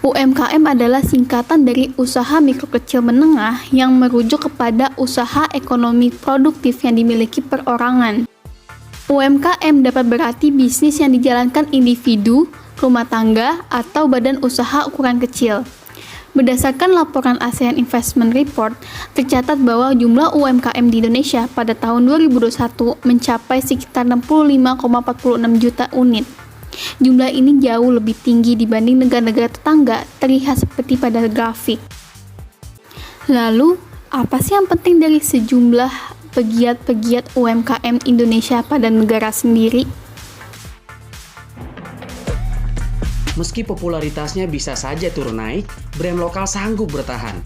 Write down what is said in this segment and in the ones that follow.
UMKM adalah singkatan dari usaha mikro kecil menengah yang merujuk kepada usaha ekonomi produktif yang dimiliki perorangan. UMKM dapat berarti bisnis yang dijalankan individu, rumah tangga, atau badan usaha ukuran kecil. Berdasarkan laporan ASEAN Investment Report, tercatat bahwa jumlah UMKM di Indonesia pada tahun 2021 mencapai sekitar 65,46 juta unit. Jumlah ini jauh lebih tinggi dibanding negara-negara tetangga, terlihat seperti pada grafik. Lalu, apa sih yang penting dari sejumlah pegiat-pegiat UMKM Indonesia pada negara sendiri? Meski popularitasnya bisa saja turun naik, brand lokal sanggup bertahan.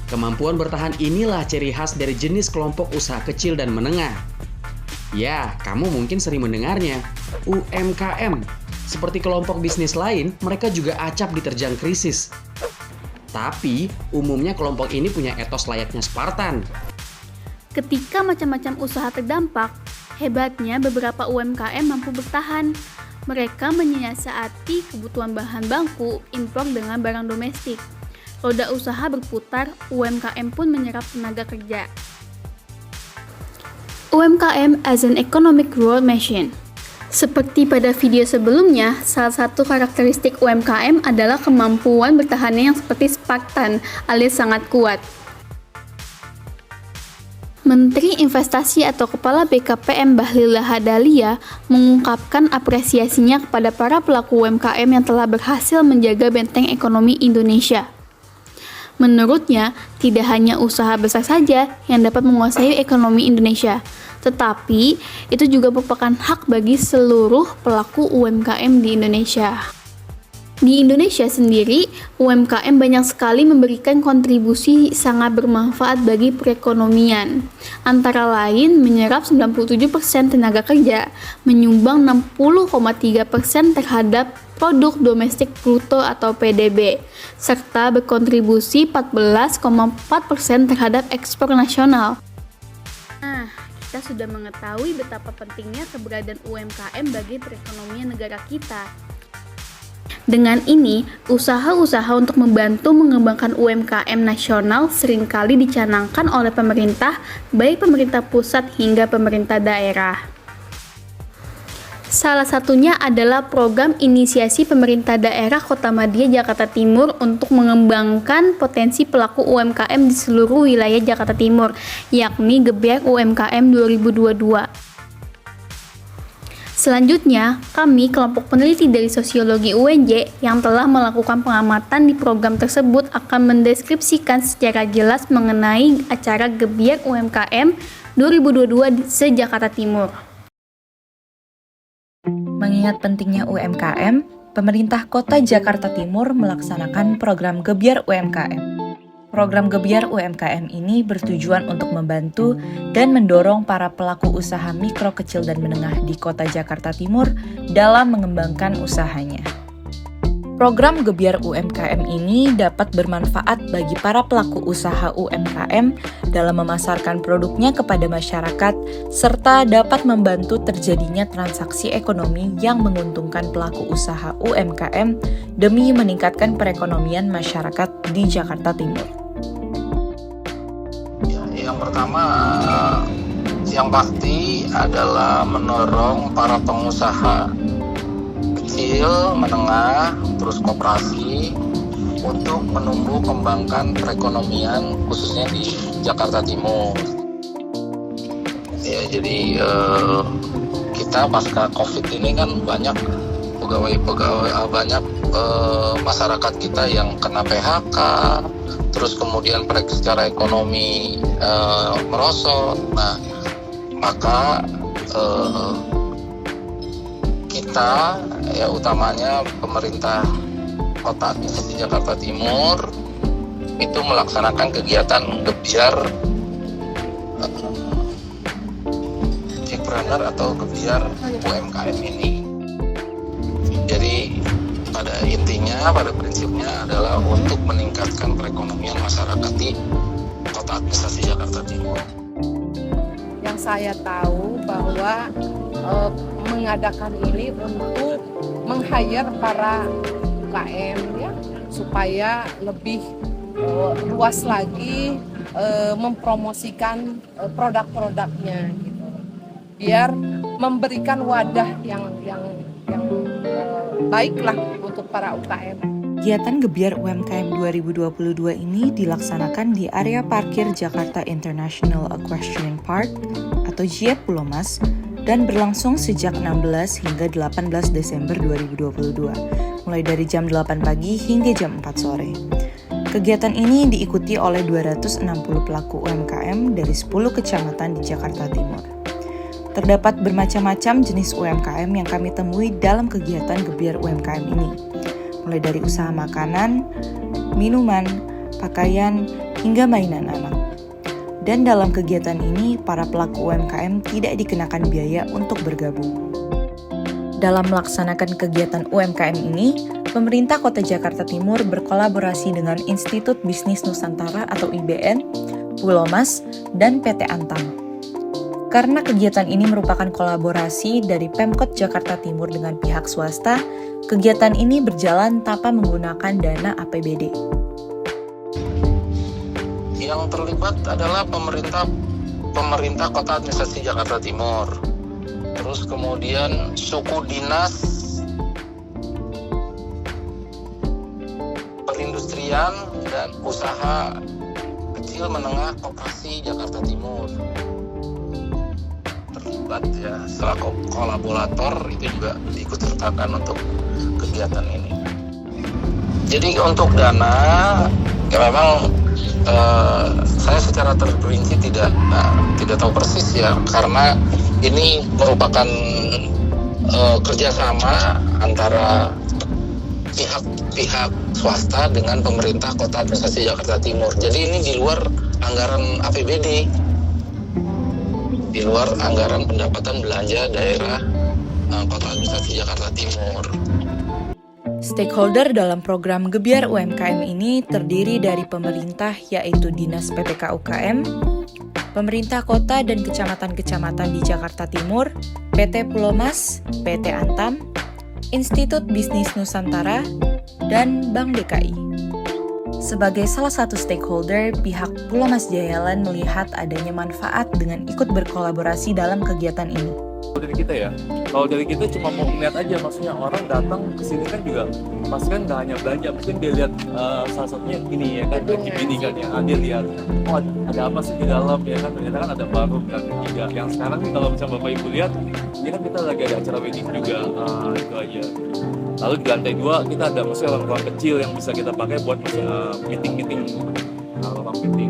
Kemampuan bertahan inilah ciri khas dari jenis kelompok usaha kecil dan menengah. Ya, kamu mungkin sering mendengarnya, UMKM. Seperti kelompok bisnis lain, mereka juga acap diterjang krisis. Tapi, umumnya kelompok ini punya etos layaknya Spartan. Ketika macam-macam usaha terdampak, hebatnya beberapa UMKM mampu bertahan. Mereka menyiasati kebutuhan bahan baku impor dengan barang domestik. Roda usaha berputar, UMKM pun menyerap tenaga kerja. UMKM as an economic growth machine. Seperti pada video sebelumnya, salah satu karakteristik UMKM adalah kemampuan bertahannya yang seperti Spartan alias sangat kuat. Menteri Investasi atau Kepala BKPM Bahlil Lahadalia mengungkapkan apresiasinya kepada para pelaku UMKM yang telah berhasil menjaga benteng ekonomi Indonesia. Menurutnya, tidak hanya usaha besar saja yang dapat menguasai ekonomi Indonesia, tetapi itu juga merupakan hak bagi seluruh pelaku UMKM di Indonesia. Di Indonesia sendiri, UMKM banyak sekali memberikan kontribusi sangat bermanfaat bagi perekonomian. Antara lain, menyerap 97% tenaga kerja, menyumbang 60,3% terhadap produk domestik bruto atau PDB, serta berkontribusi 14,4% terhadap ekspor nasional. Nah, kita sudah mengetahui betapa pentingnya keberadaan UMKM bagi perekonomian negara kita. Dengan ini, usaha-usaha untuk membantu mengembangkan UMKM nasional seringkali dicanangkan oleh pemerintah, baik pemerintah pusat hingga pemerintah daerah. Salah satunya adalah program inisiasi pemerintah daerah Kotamadya Jakarta Timur untuk mengembangkan potensi pelaku UMKM di seluruh wilayah Jakarta Timur, yakni Gebyar UMKM 2022. Selanjutnya, kami kelompok peneliti dari Sosiologi UNJ yang telah melakukan pengamatan di program tersebut akan mendeskripsikan secara jelas mengenai acara Gebyar UMKM 2022 se-Jakarta Timur. Mengingat pentingnya UMKM, pemerintah Kota Jakarta Timur melaksanakan program Gebyar UMKM. Program Gebyar UMKM ini bertujuan untuk membantu dan mendorong para pelaku usaha mikro, kecil, dan menengah di Kota Jakarta Timur dalam mengembangkan usahanya. Program Gebyar UMKM ini dapat bermanfaat bagi para pelaku usaha UMKM dalam memasarkan produknya kepada masyarakat, serta dapat membantu terjadinya transaksi ekonomi yang menguntungkan pelaku usaha UMKM demi meningkatkan perekonomian masyarakat di Jakarta Timur. Yang pertama, yang pasti adalah mendorong para pengusaha kecil, menengah, terus koperasi untuk menumbuh kembangkan perekonomian khususnya di Jakarta Timur. Ya, jadi kita pasca COVID ini kan banyak banyak masyarakat kita yang kena PHK, terus kemudian secara ekonomi merosot. Nah, maka kita, ya utamanya pemerintah Kota Administrasi Jakarta Timur itu melaksanakan kegiatan Gebyar Jackpreneur atau Gebyar UMKM ini. Jadi pada intinya, pada prinsipnya adalah untuk meningkatkan perekonomian masyarakat di Kota Administrasi Jakarta Timur. Yang saya tahu bahwa mengadakan ini untuk meng-hire para UKM ya, supaya lebih luas lagi mempromosikan produk-produknya gitu. Biar memberikan wadah yang baiklah untuk para UKM. Kegiatan Gebyar UMKM 2022 ini dilaksanakan di area parkir Jakarta International Equestrian Park atau JIEP Pulau Mas dan berlangsung sejak 16 hingga 18 Desember 2022, mulai dari jam 8 pagi hingga jam 4 sore. Kegiatan ini diikuti oleh 260 pelaku UMKM dari 10 kecamatan di Jakarta Timur. Terdapat bermacam-macam jenis UMKM yang kami temui dalam kegiatan Gebyar UMKM ini, mulai dari usaha makanan, minuman, pakaian, hingga mainan anak. Dan dalam kegiatan ini, para pelaku UMKM tidak dikenakan biaya untuk bergabung. Dalam melaksanakan kegiatan UMKM ini, pemerintah Kota Jakarta Timur berkolaborasi dengan Institut Bisnis Nusantara atau IBN, Pulau Mas, dan PT Antam. Karena kegiatan ini merupakan kolaborasi dari Pemkot Jakarta Timur dengan pihak swasta, kegiatan ini berjalan tanpa menggunakan dana APBD. Yang terlibat adalah pemerintah Kota Administrasi Jakarta Timur. Terus kemudian suku dinas perindustrian dan usaha kecil menengah Koperasi Jakarta Timur. Terlibat ya, selaku kolaborator itu juga diikut sertakan untuk kegiatan ini. Jadi untuk dana ya memang saya secara terperinci tidak tahu persis ya, karena ini merupakan kerjasama antara pihak swasta dengan pemerintah Kota Administrasi Jakarta Timur. Jadi ini di luar anggaran APBD, di luar anggaran pendapatan belanja daerah Kota Administrasi Jakarta Timur. Stakeholder dalam program Gebyar UMKM ini terdiri dari pemerintah yaitu Dinas PPK UKM, pemerintah kota dan kecamatan-kecamatan di Jakarta Timur, PT Pulau Mas, PT Antam, Institut Bisnis Nusantara, dan Bank DKI. Sebagai salah satu stakeholder, pihak Pulau Mas Jayalan melihat adanya manfaat dengan ikut berkolaborasi dalam kegiatan ini. Dari kita ya, kalau dari kita cuma mau ngeliat aja, maksudnya orang datang ke sini kan juga pasti kan nggak hanya belanja, mungkin dia lihat salah satunya ini ya kan, ini kan ya, dia lihat oh ada apa sih di dalam ya kan, ternyata kan ada baru kan juga. Yang sekarang nih kalau misalnya Bapak Ibu lihat, ini kan kita lagi ada acara wedding juga, itu aja. Lalu di lantai 2 kita ada maksudnya ruang kecil yang bisa kita pakai buat meeting, ruang meeting.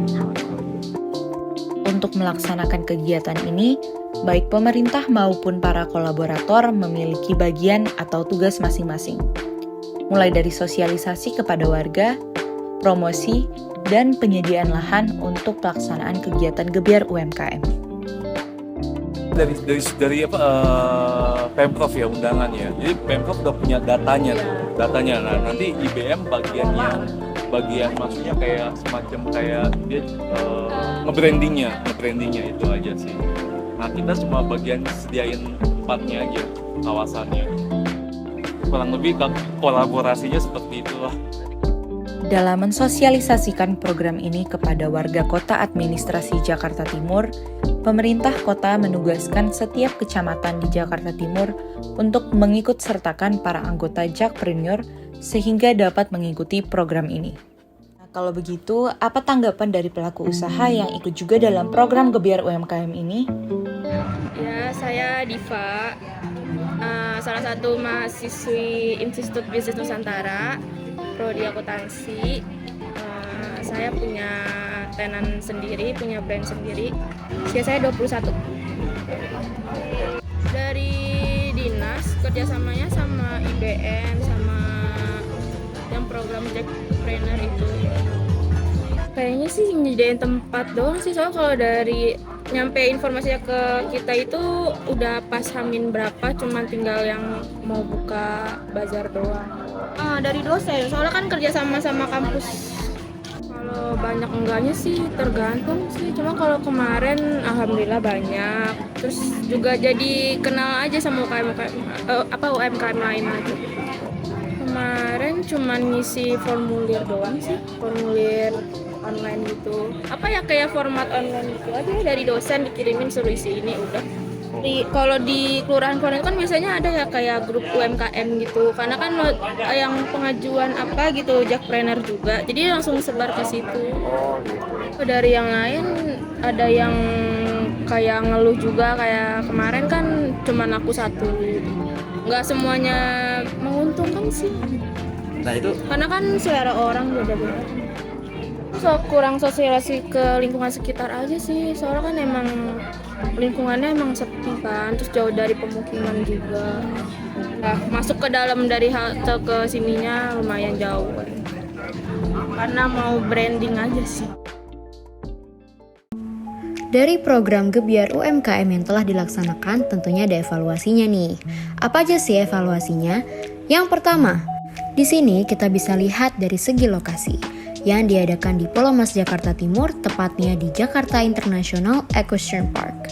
Untuk melaksanakan kegiatan ini, baik pemerintah maupun para kolaborator memiliki bagian atau tugas masing-masing. Mulai dari sosialisasi kepada warga, promosi, dan penyediaan lahan untuk pelaksanaan kegiatan Gebyar UMKM. Dari Pemprov ya undangannya. Jadi Pemprov udah punya datanya. Nah, nanti IBM bagian maksudnya kayak semacam kayak dia nge-brandingnya itu aja sih. Nah, kita cuma bagian sediain tempatnya aja, kawasannya. Kurang lebih kolaborasinya seperti itulah. Dalam mensosialisasikan program ini kepada warga Kota Administrasi Jakarta Timur, pemerintah kota menugaskan setiap kecamatan di Jakarta Timur untuk mengikut sertakan para anggota Jakpreneur sehingga dapat mengikuti program ini. Nah, kalau begitu, apa tanggapan dari pelaku usaha yang ikut juga dalam program Gebyar UMKM ini? Ya, saya Diva, salah satu mahasiswi Institut Bisnis Nusantara, Prodi Akuntansi. Saya punya tenan sendiri, punya brand sendiri. Usia saya 21. Dari dinas, kerjasamanya sama IBN, sama yang program Jakpreneur itu. Kayaknya sih nyediain tempat doang sih, soalnya kalau dari nyampe informasinya ke kita itu udah pas Hamin berapa, cuman tinggal yang mau buka bazar doang. Dari dosen, soalnya kan kerja sama kampus. Kalau banyak enggaknya sih tergantung sih, cuma kalau kemarin alhamdulillah banyak. Terus juga jadi kenal aja sama UMKM lain aja. Kemarin cuma ngisi formulir doang sih, formulir online gitu. Kayak format online gitu aja dari dosen dikirimin suruh isi ini udah. Kalau di kelurahan itu kan biasanya ada ya kayak grup UMKM gitu, karena kan yang pengajuan gitu Jakpreneur juga, jadi langsung sebar ke situ. Dari yang lain ada yang kayak ngeluh juga, kayak kemarin kan cuman aku satu, nggak semuanya menguntungkan sih. Nah itu Karena kan selera orang beda-beda. Kurang sosialisasi ke lingkungan sekitar aja sih, soalnya kan emang lingkungannya emang sepi kan, terus jauh dari pemukiman juga. Nah, masuk ke dalam dari halte ke sininya lumayan jauh kan. Karena mau branding aja sih. Dari program Gebyar UMKM yang telah dilaksanakan tentunya ada evaluasinya nih. Apa aja sih evaluasinya? Yang pertama, di sini kita bisa lihat dari segi lokasi yang diadakan di Pulau Mas, Jakarta Timur, tepatnya di Jakarta International Equestrian Park.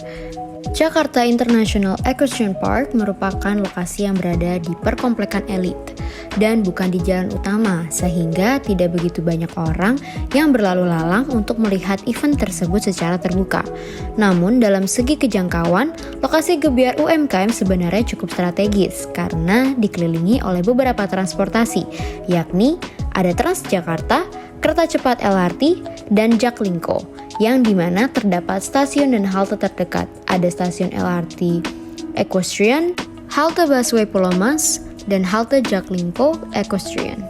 Jakarta International Equestrian Park merupakan lokasi yang berada di perkomplekan elit dan bukan di jalan utama, sehingga tidak begitu banyak orang yang berlalu lalang untuk melihat event tersebut secara terbuka. Namun dalam segi kejangkauan, lokasi Gebyar UMKM sebenarnya cukup strategis karena dikelilingi oleh beberapa transportasi, yakni ada Transjakarta, kereta cepat LRT, dan Jaklingko, yang dimana terdapat stasiun dan halte terdekat. Ada stasiun LRT Equestrian, halte busway Pulau Mas, dan halte Jaklingko Equestrian.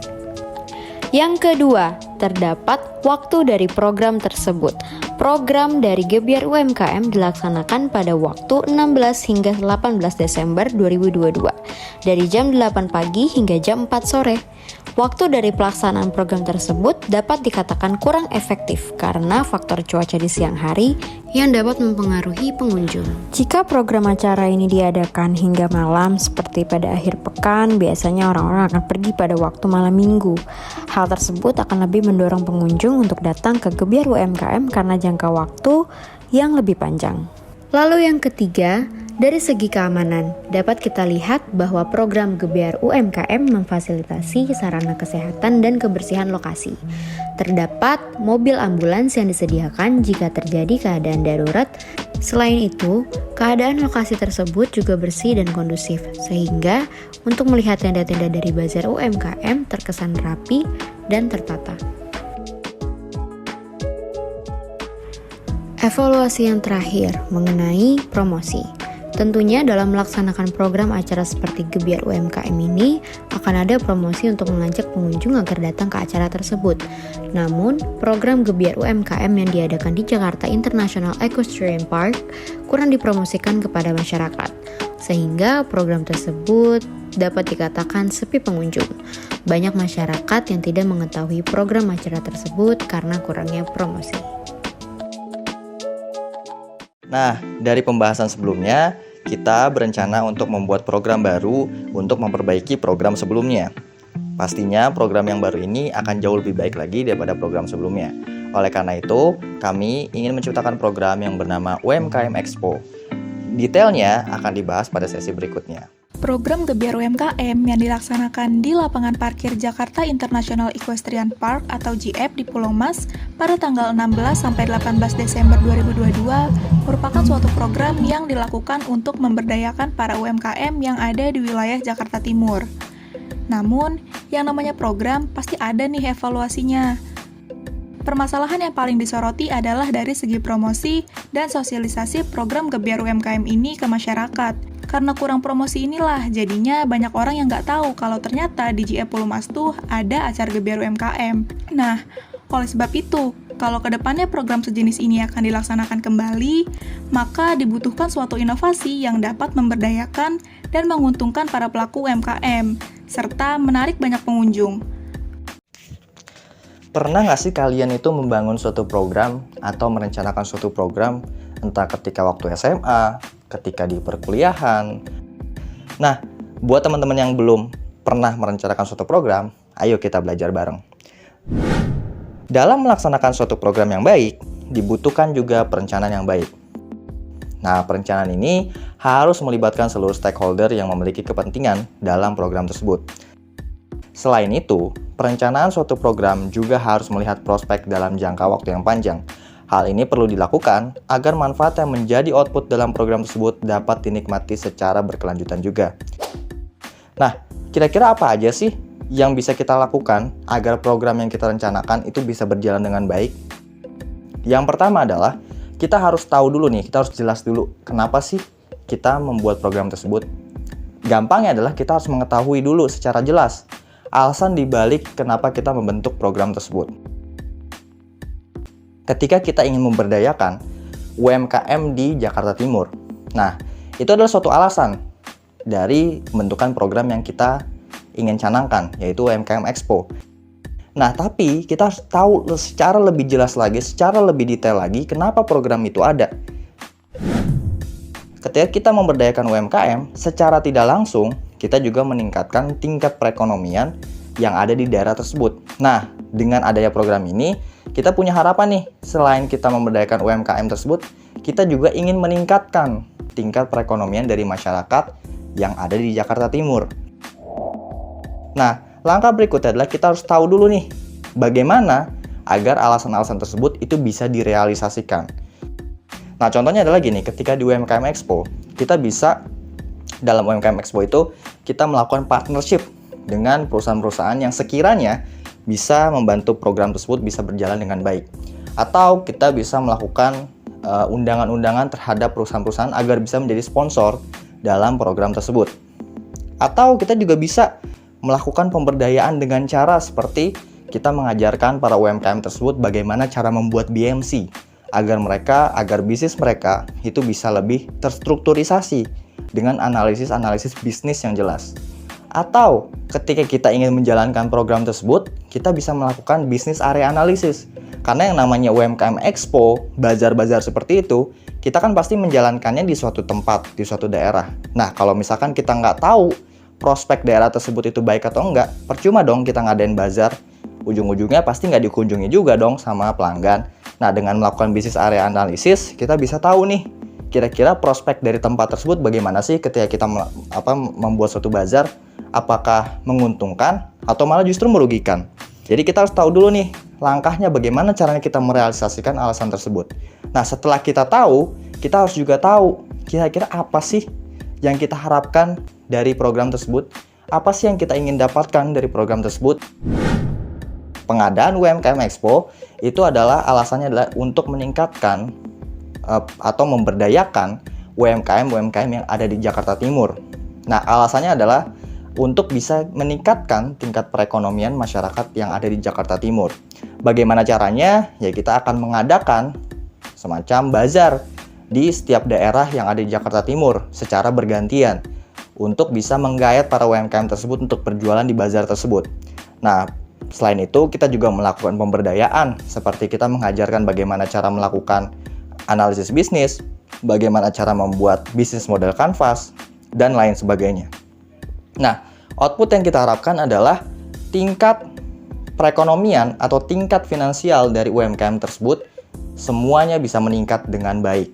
Yang kedua, terdapat waktu dari program tersebut. Program dari Gebyar UMKM dilaksanakan pada waktu 16 hingga 18 Desember 2022, dari jam 8 pagi hingga jam 4 sore. Waktu dari pelaksanaan program tersebut dapat dikatakan kurang efektif karena faktor cuaca di siang hari yang dapat mempengaruhi pengunjung. Jika program acara ini diadakan hingga malam seperti pada akhir pekan, biasanya orang-orang akan pergi pada waktu malam minggu. Hal tersebut akan lebih mendorong pengunjung untuk datang ke Gebyar UMKM karena jangka waktu yang lebih panjang. Lalu yang ketiga, dari segi keamanan, dapat kita lihat bahwa program Gebyar UMKM memfasilitasi sarana kesehatan dan kebersihan lokasi. Terdapat mobil ambulans yang disediakan jika terjadi keadaan darurat. Selain itu, keadaan lokasi tersebut juga bersih dan kondusif, sehingga untuk melihat tenda-tenda dari bazar UMKM terkesan rapi dan tertata. Evaluasi yang terakhir mengenai promosi. Tentunya dalam melaksanakan program acara seperti Gebyar UMKM ini akan ada promosi untuk mengajak pengunjung agar datang ke acara tersebut. Namun, program Gebyar UMKM yang diadakan di Jakarta International Equestrian Park kurang dipromosikan kepada masyarakat, sehingga program tersebut dapat dikatakan sepi pengunjung. Banyak masyarakat yang tidak mengetahui program acara tersebut karena kurangnya promosi. Nah, dari pembahasan sebelumnya, kita berencana untuk membuat program baru untuk memperbaiki program sebelumnya. Pastinya program yang baru ini akan jauh lebih baik lagi daripada program sebelumnya. Oleh karena itu, kami ingin menciptakan program yang bernama UMKM Expo. Detailnya akan dibahas pada sesi berikutnya. Program Gebyar UMKM yang dilaksanakan di lapangan parkir Jakarta International Equestrian Park atau JEP di Pulau Mas pada tanggal 16 sampai 18 Desember 2022 merupakan suatu program yang dilakukan untuk memberdayakan para UMKM yang ada di wilayah Jakarta Timur. Namun, yang namanya program pasti ada nih evaluasinya. Permasalahan yang paling disoroti adalah dari segi promosi dan sosialisasi program Gebyar UMKM ini ke masyarakat. Karena kurang promosi inilah, jadinya banyak orang yang nggak tahu kalau ternyata di JEP Pulau Mas tuh ada acara Gebyar UMKM. Nah, oleh sebab itu, kalau kedepannya program sejenis ini akan dilaksanakan kembali, maka dibutuhkan suatu inovasi yang dapat memberdayakan dan menguntungkan para pelaku UMKM, serta menarik banyak pengunjung. Pernah nggak sih kalian itu membangun suatu program atau merencanakan suatu program, entah ketika waktu SMA, ketika di perkuliahan? Nah, buat teman-teman yang belum pernah merencanakan suatu program, ayo kita belajar bareng. Dalam melaksanakan suatu program yang baik, dibutuhkan juga perencanaan yang baik. Nah, perencanaan ini harus melibatkan seluruh stakeholder yang memiliki kepentingan dalam program tersebut. Selain itu, perencanaan suatu program juga harus melihat prospek dalam jangka waktu yang panjang. Hal ini perlu dilakukan agar manfaat yang menjadi output dalam program tersebut dapat dinikmati secara berkelanjutan juga. Nah, kira-kira apa aja sih yang bisa kita lakukan agar program yang kita rencanakan itu bisa berjalan dengan baik? Yang pertama adalah kita harus tahu dulu nih, kita harus jelas dulu kenapa sih kita membuat program tersebut. Gampangnya adalah kita harus mengetahui dulu secara jelas alasan dibalik kenapa kita membentuk program tersebut. Ketika kita ingin memberdayakan UMKM di Jakarta Timur, nah itu adalah suatu alasan dari pembentukan program yang kita ingin canangkan, yaitu UMKM Expo. Nah, tapi kita harus tahu secara lebih jelas lagi, secara lebih detail lagi, kenapa program itu ada. Ketika kita memberdayakan UMKM, secara tidak langsung, kita juga meningkatkan tingkat perekonomian yang ada di daerah tersebut. Nah, dengan adanya program ini, kita punya harapan nih, selain kita memberdayakan UMKM tersebut, kita juga ingin meningkatkan tingkat perekonomian dari masyarakat yang ada di Jakarta Timur. Nah, langkah berikutnya adalah kita harus tahu dulu nih, bagaimana agar alasan-alasan tersebut itu bisa direalisasikan. Nah, contohnya adalah gini, ketika di UMKM Expo, kita bisa, dalam UMKM Expo itu, kita melakukan partnership dengan perusahaan-perusahaan yang sekiranya bisa membantu program tersebut bisa berjalan dengan baik. Atau kita bisa melakukan undangan-undangan terhadap perusahaan-perusahaan agar bisa menjadi sponsor dalam program tersebut. Atau kita juga bisa melakukan pemberdayaan dengan cara seperti kita mengajarkan para UMKM tersebut bagaimana cara membuat BMC agar bisnis mereka itu bisa lebih terstrukturisasi dengan analisis-analisis bisnis yang jelas. Atau ketika kita ingin menjalankan program tersebut, kita bisa melakukan bisnis area analisis. Karena yang namanya UMKM Expo, bazar-bazar seperti itu, kita kan pasti menjalankannya di suatu tempat, di suatu daerah. Nah, kalau misalkan kita nggak tahu prospek daerah tersebut itu baik atau enggak, percuma dong kita ngadain bazar. Ujung-ujungnya pasti nggak dikunjungi juga dong sama pelanggan. Nah, dengan melakukan bisnis area analisis, kita bisa tahu nih, kira-kira prospek dari tempat tersebut bagaimana sih ketika kita membuat suatu bazar. Apakah menguntungkan atau malah justru merugikan. Jadi kita harus tahu dulu nih langkahnya bagaimana caranya kita merealisasikan alasan tersebut. Nah, setelah kita tahu, kita harus juga tahu kira-kira apa sih yang kita harapkan dari program tersebut, apa sih yang kita ingin dapatkan dari program tersebut. Pengadaan UMKM Expo itu adalah alasannya adalah untuk meningkatkan atau memberdayakan UMKM yang ada di Jakarta Timur. Nah, alasannya adalah untuk bisa meningkatkan tingkat perekonomian masyarakat yang ada di Jakarta Timur. Bagaimana caranya? Ya, kita akan mengadakan semacam bazar di setiap daerah yang ada di Jakarta Timur secara bergantian untuk bisa menggayat para UMKM tersebut untuk berjualan di bazar tersebut. Nah, selain itu kita juga melakukan pemberdayaan seperti kita mengajarkan bagaimana cara melakukan analisis bisnis, bagaimana cara membuat bisnis model kanvas, dan lain sebagainya. Nah, output yang kita harapkan adalah tingkat perekonomian atau tingkat finansial dari UMKM tersebut semuanya bisa meningkat dengan baik.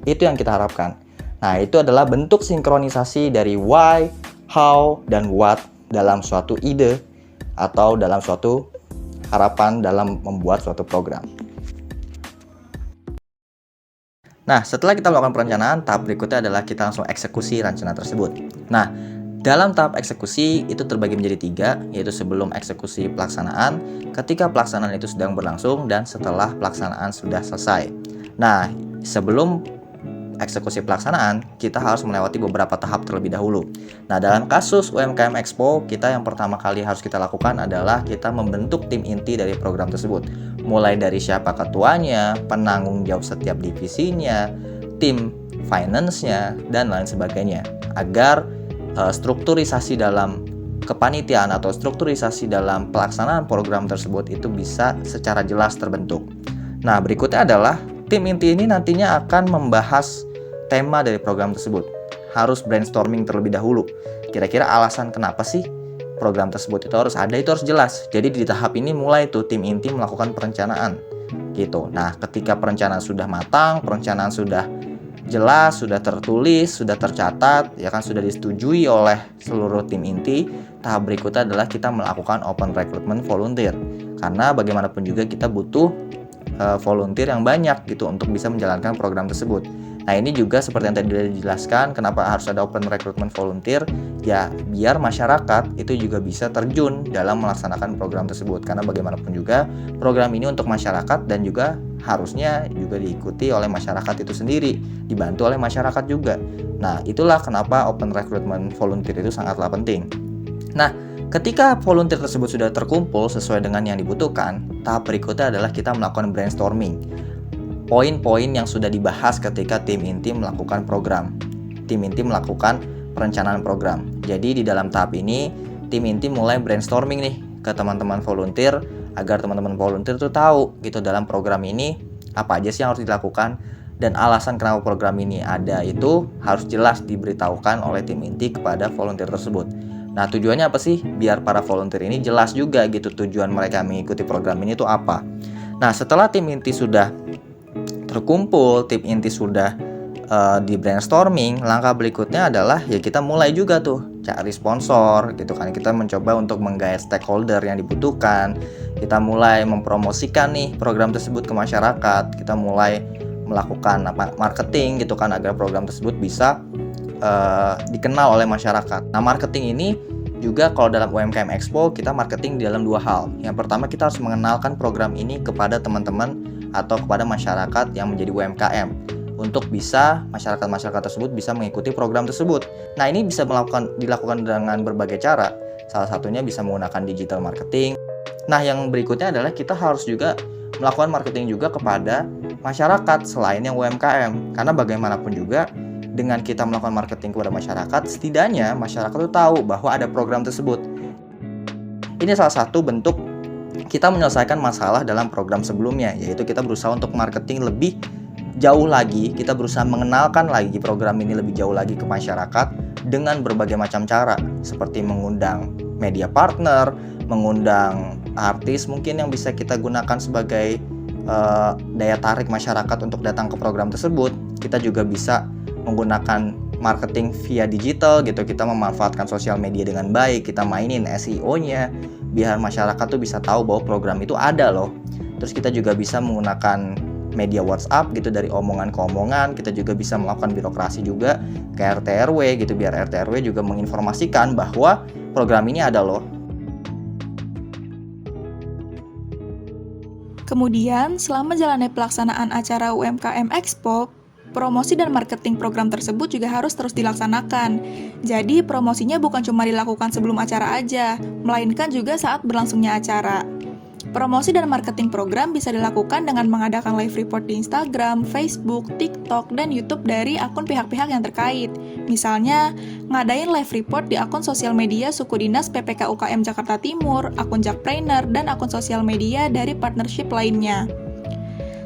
Itu yang kita harapkan. Nah, itu adalah bentuk sinkronisasi dari why, how, dan what dalam suatu ide atau dalam suatu harapan dalam membuat suatu program. Nah, setelah kita melakukan perencanaan, tahap berikutnya adalah kita langsung eksekusi rencana tersebut. Nah, dalam tahap eksekusi itu terbagi menjadi 3, yaitu sebelum eksekusi pelaksanaan, ketika pelaksanaan itu sedang berlangsung, dan setelah pelaksanaan sudah selesai. Nah, sebelum eksekusi pelaksanaan, kita harus melewati beberapa tahap terlebih dahulu. Nah, dalam kasus UMKM Expo, kita yang pertama kali harus kita lakukan adalah kita membentuk tim inti dari program tersebut. Mulai dari siapa ketuanya, penanggung jawab setiap divisinya, tim finance-nya, dan lain sebagainya. Agar strukturisasi dalam kepanitiaan atau strukturisasi dalam pelaksanaan program tersebut itu bisa secara jelas terbentuk. Nah, berikutnya adalah tim inti ini nantinya akan membahas tema dari program tersebut. Harus brainstorming terlebih dahulu. Kira-kira alasan kenapa sih program tersebut itu harus ada, itu harus jelas. Jadi di tahap ini mulai tuh tim inti melakukan perencanaan gitu. Nah, ketika perencanaan sudah matang, perencanaan sudah jelas, sudah tertulis, sudah tercatat, ya kan, sudah disetujui oleh seluruh tim inti, tahap berikutnya adalah kita melakukan open recruitment volunteer. Karena bagaimanapun juga kita butuh volunteer yang banyak gitu untuk bisa menjalankan program tersebut. Nah, ini juga seperti yang tadi sudah dijelaskan, kenapa harus ada open recruitment volunteer, ya biar masyarakat itu juga bisa terjun dalam melaksanakan program tersebut. Karena bagaimanapun juga program ini untuk masyarakat dan juga harusnya juga diikuti oleh masyarakat itu sendiri, dibantu oleh masyarakat juga. Nah, itulah kenapa open recruitment volunteer itu sangatlah penting. Nah, ketika volunteer tersebut sudah terkumpul sesuai dengan yang dibutuhkan, tahap berikutnya adalah kita melakukan brainstorming. Poin-poin yang sudah dibahas ketika tim inti melakukan program. Tim inti melakukan perencanaan program. Jadi di dalam tahap ini, tim inti mulai brainstorming nih ke teman-teman volunteer agar teman-teman volunteer tuh tahu gitu dalam program ini apa aja sih yang harus dilakukan dan alasan kenapa program ini ada itu harus jelas diberitahukan oleh tim inti kepada volunteer tersebut. Nah, tujuannya apa sih? Biar para volunteer ini jelas juga gitu tujuan mereka mengikuti program ini tuh apa. Nah, setelah tim inti sudah terkumpul, tim inti sudah di brainstorming, langkah berikutnya adalah ya kita mulai juga tuh cari sponsor gitu kan. Kita mencoba untuk menggait stakeholder yang dibutuhkan. Kita mulai mempromosikan nih program tersebut ke masyarakat. Kita mulai melakukan marketing gitu kan agar program tersebut bisa dikenal oleh masyarakat. Nah, marketing ini juga kalau dalam UMKM Expo kita marketing di dalam dua hal. Yang pertama, kita harus mengenalkan program ini kepada teman-teman atau kepada masyarakat yang menjadi UMKM untuk bisa masyarakat tersebut bisa mengikuti program tersebut. Nah, ini bisa dilakukan dengan berbagai cara. Salah satunya bisa menggunakan digital marketing. Nah, yang berikutnya adalah kita harus juga melakukan marketing juga kepada masyarakat selain yang UMKM. Karena bagaimanapun juga dengan kita melakukan marketing kepada masyarakat, setidaknya masyarakat itu tahu bahwa ada program tersebut. Ini salah satu bentuk kita menyelesaikan masalah dalam program sebelumnya, yaitu kita berusaha untuk marketing lebih jauh lagi, kita berusaha mengenalkan lagi program ini lebih jauh lagi ke masyarakat dengan berbagai macam cara, seperti mengundang media partner, mengundang artis mungkin yang bisa kita gunakan sebagai daya tarik masyarakat untuk datang ke program tersebut. Kita juga bisa menggunakan marketing via digital gitu, kita memanfaatkan sosial media dengan baik, kita mainin SEO-nya biar masyarakat tuh bisa tahu bahwa program itu ada loh. Terus kita juga bisa menggunakan media WhatsApp gitu, dari omongan ke omongan. Kita juga bisa melakukan birokrasi juga ke RT RW gitu, biar RT RW juga menginformasikan bahwa program ini ada loh. Kemudian, selama jalannya pelaksanaan acara UMKM Expo, promosi dan marketing program tersebut juga harus terus dilaksanakan. Jadi, promosinya bukan cuma dilakukan sebelum acara aja, melainkan juga saat berlangsungnya acara. Promosi dan marketing program bisa dilakukan dengan mengadakan live report di Instagram, Facebook, TikTok, dan YouTube dari akun pihak-pihak yang terkait. Misalnya, ngadain live report di akun sosial media Suku Dinas PPK UKM Jakarta Timur, akun Jakpreneur, dan akun sosial media dari partnership lainnya.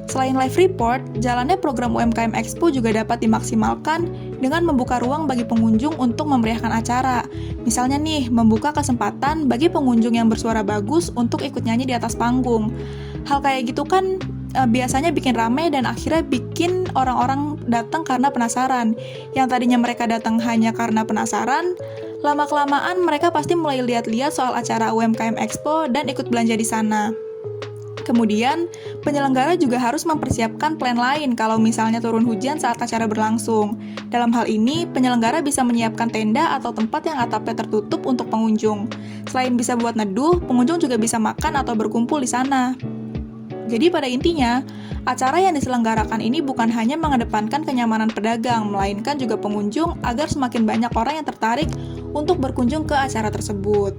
Selain live report, jalannya program UMKM Expo juga dapat dimaksimalkan dengan membuka ruang bagi pengunjung untuk memeriahkan acara. Misalnya nih, membuka kesempatan bagi pengunjung yang bersuara bagus untuk ikut nyanyi di atas panggung. Hal kayak gitu kan biasanya bikin rame dan akhirnya bikin orang-orang datang karena penasaran. Yang tadinya mereka datang hanya karena penasaran, lama-kelamaan mereka pasti mulai lihat-lihat soal acara UMKM Expo dan ikut belanja di sana. Kemudian, penyelenggara juga harus mempersiapkan plan lain kalau misalnya turun hujan saat acara berlangsung. Dalam hal ini, penyelenggara bisa menyiapkan tenda atau tempat yang atapnya tertutup untuk pengunjung. Selain bisa buat neduh, pengunjung juga bisa makan atau berkumpul di sana. Jadi pada intinya, acara yang diselenggarakan ini bukan hanya mengedepankan kenyamanan pedagang, melainkan juga pengunjung agar semakin banyak orang yang tertarik untuk berkunjung ke acara tersebut.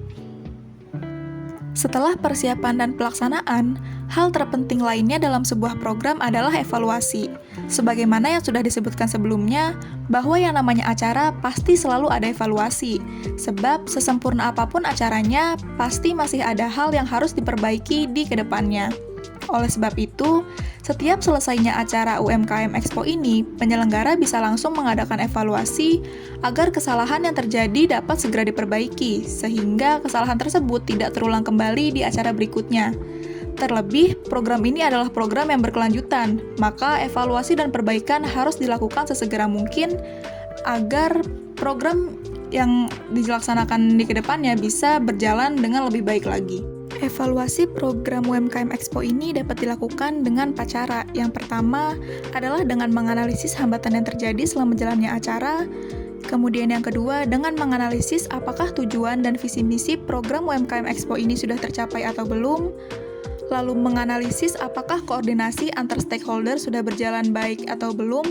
Setelah persiapan dan pelaksanaan, hal terpenting lainnya dalam sebuah program adalah evaluasi. Sebagaimana yang sudah disebutkan sebelumnya, bahwa yang namanya acara pasti selalu ada evaluasi. Sebab sesempurna apapun acaranya, pasti masih ada hal yang harus diperbaiki di kedepannya. Oleh sebab itu, setiap selesainya acara UMKM Expo ini, penyelenggara bisa langsung mengadakan evaluasi agar kesalahan yang terjadi dapat segera diperbaiki, sehingga kesalahan tersebut tidak terulang kembali di acara berikutnya. Terlebih, program ini adalah program yang berkelanjutan, maka evaluasi dan perbaikan harus dilakukan sesegera mungkin agar program yang dilaksanakan di kedepannya bisa berjalan dengan lebih baik lagi. Evaluasi program UMKM Expo ini dapat dilakukan dengan 4 cara. Yang pertama adalah dengan menganalisis hambatan yang terjadi selama jalannya acara. Kemudian yang kedua, dengan menganalisis apakah tujuan dan visi misi program UMKM Expo ini sudah tercapai atau belum. Lalu menganalisis apakah koordinasi antar stakeholder sudah berjalan baik atau belum.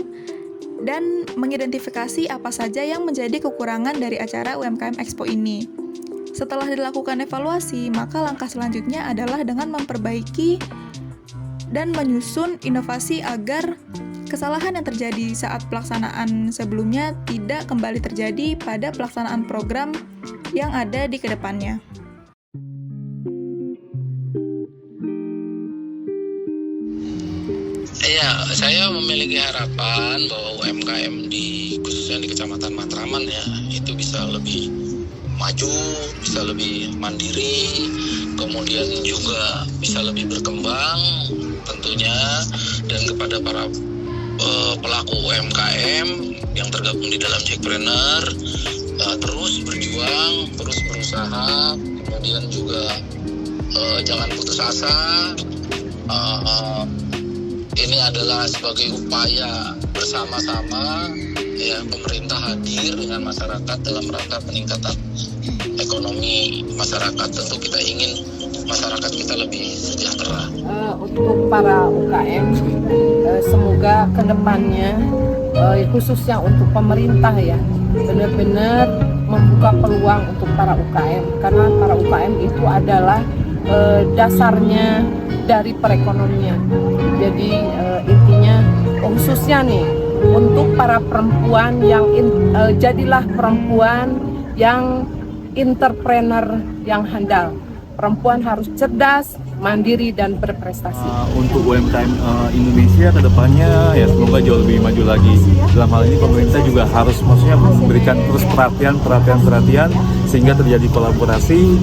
Dan mengidentifikasi apa saja yang menjadi kekurangan dari acara UMKM Expo ini. Setelah dilakukan evaluasi, maka langkah selanjutnya adalah dengan memperbaiki dan menyusun inovasi agar kesalahan yang terjadi saat pelaksanaan sebelumnya tidak kembali terjadi pada pelaksanaan program yang ada di kedepannya. Ya, saya memiliki harapan bahwa UMKM khususnya di Kecamatan Matraman ya, itu bisa lebih maju, bisa lebih mandiri, kemudian juga bisa lebih berkembang tentunya, dan kepada para pelaku UMKM yang tergabung di dalam Jackpreneur terus berjuang, terus berusaha, kemudian juga jangan putus asa. Ini adalah sebagai upaya bersama-sama ya, pemerintah hadir dengan masyarakat dalam rangka peningkatan ekonomi masyarakat. Tentu kita ingin masyarakat kita lebih sejahtera. Untuk para UKM, semoga kedepannya khususnya untuk pemerintah ya, benar-benar membuka peluang untuk para UKM, karena para UKM itu adalah dasarnya dari perekonomian. Jadi intinya khususnya nih untuk para perempuan yang jadilah perempuan yang entrepreneur yang handal. Perempuan harus cerdas, mandiri, dan berprestasi. Untuk UMKM Indonesia ke depannya ya semoga jauh lebih maju lagi. Dalam hal ini pemerintah juga harus memberikan terus perhatian sehingga terjadi kolaborasi.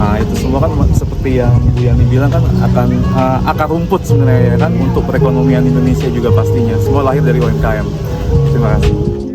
Itu semua kan seperti yang Bu Yani bilang kan akan akar rumput sebenarnya ya kan untuk perekonomian Indonesia juga pastinya. Semua lahir dari UMKM. Terima kasih.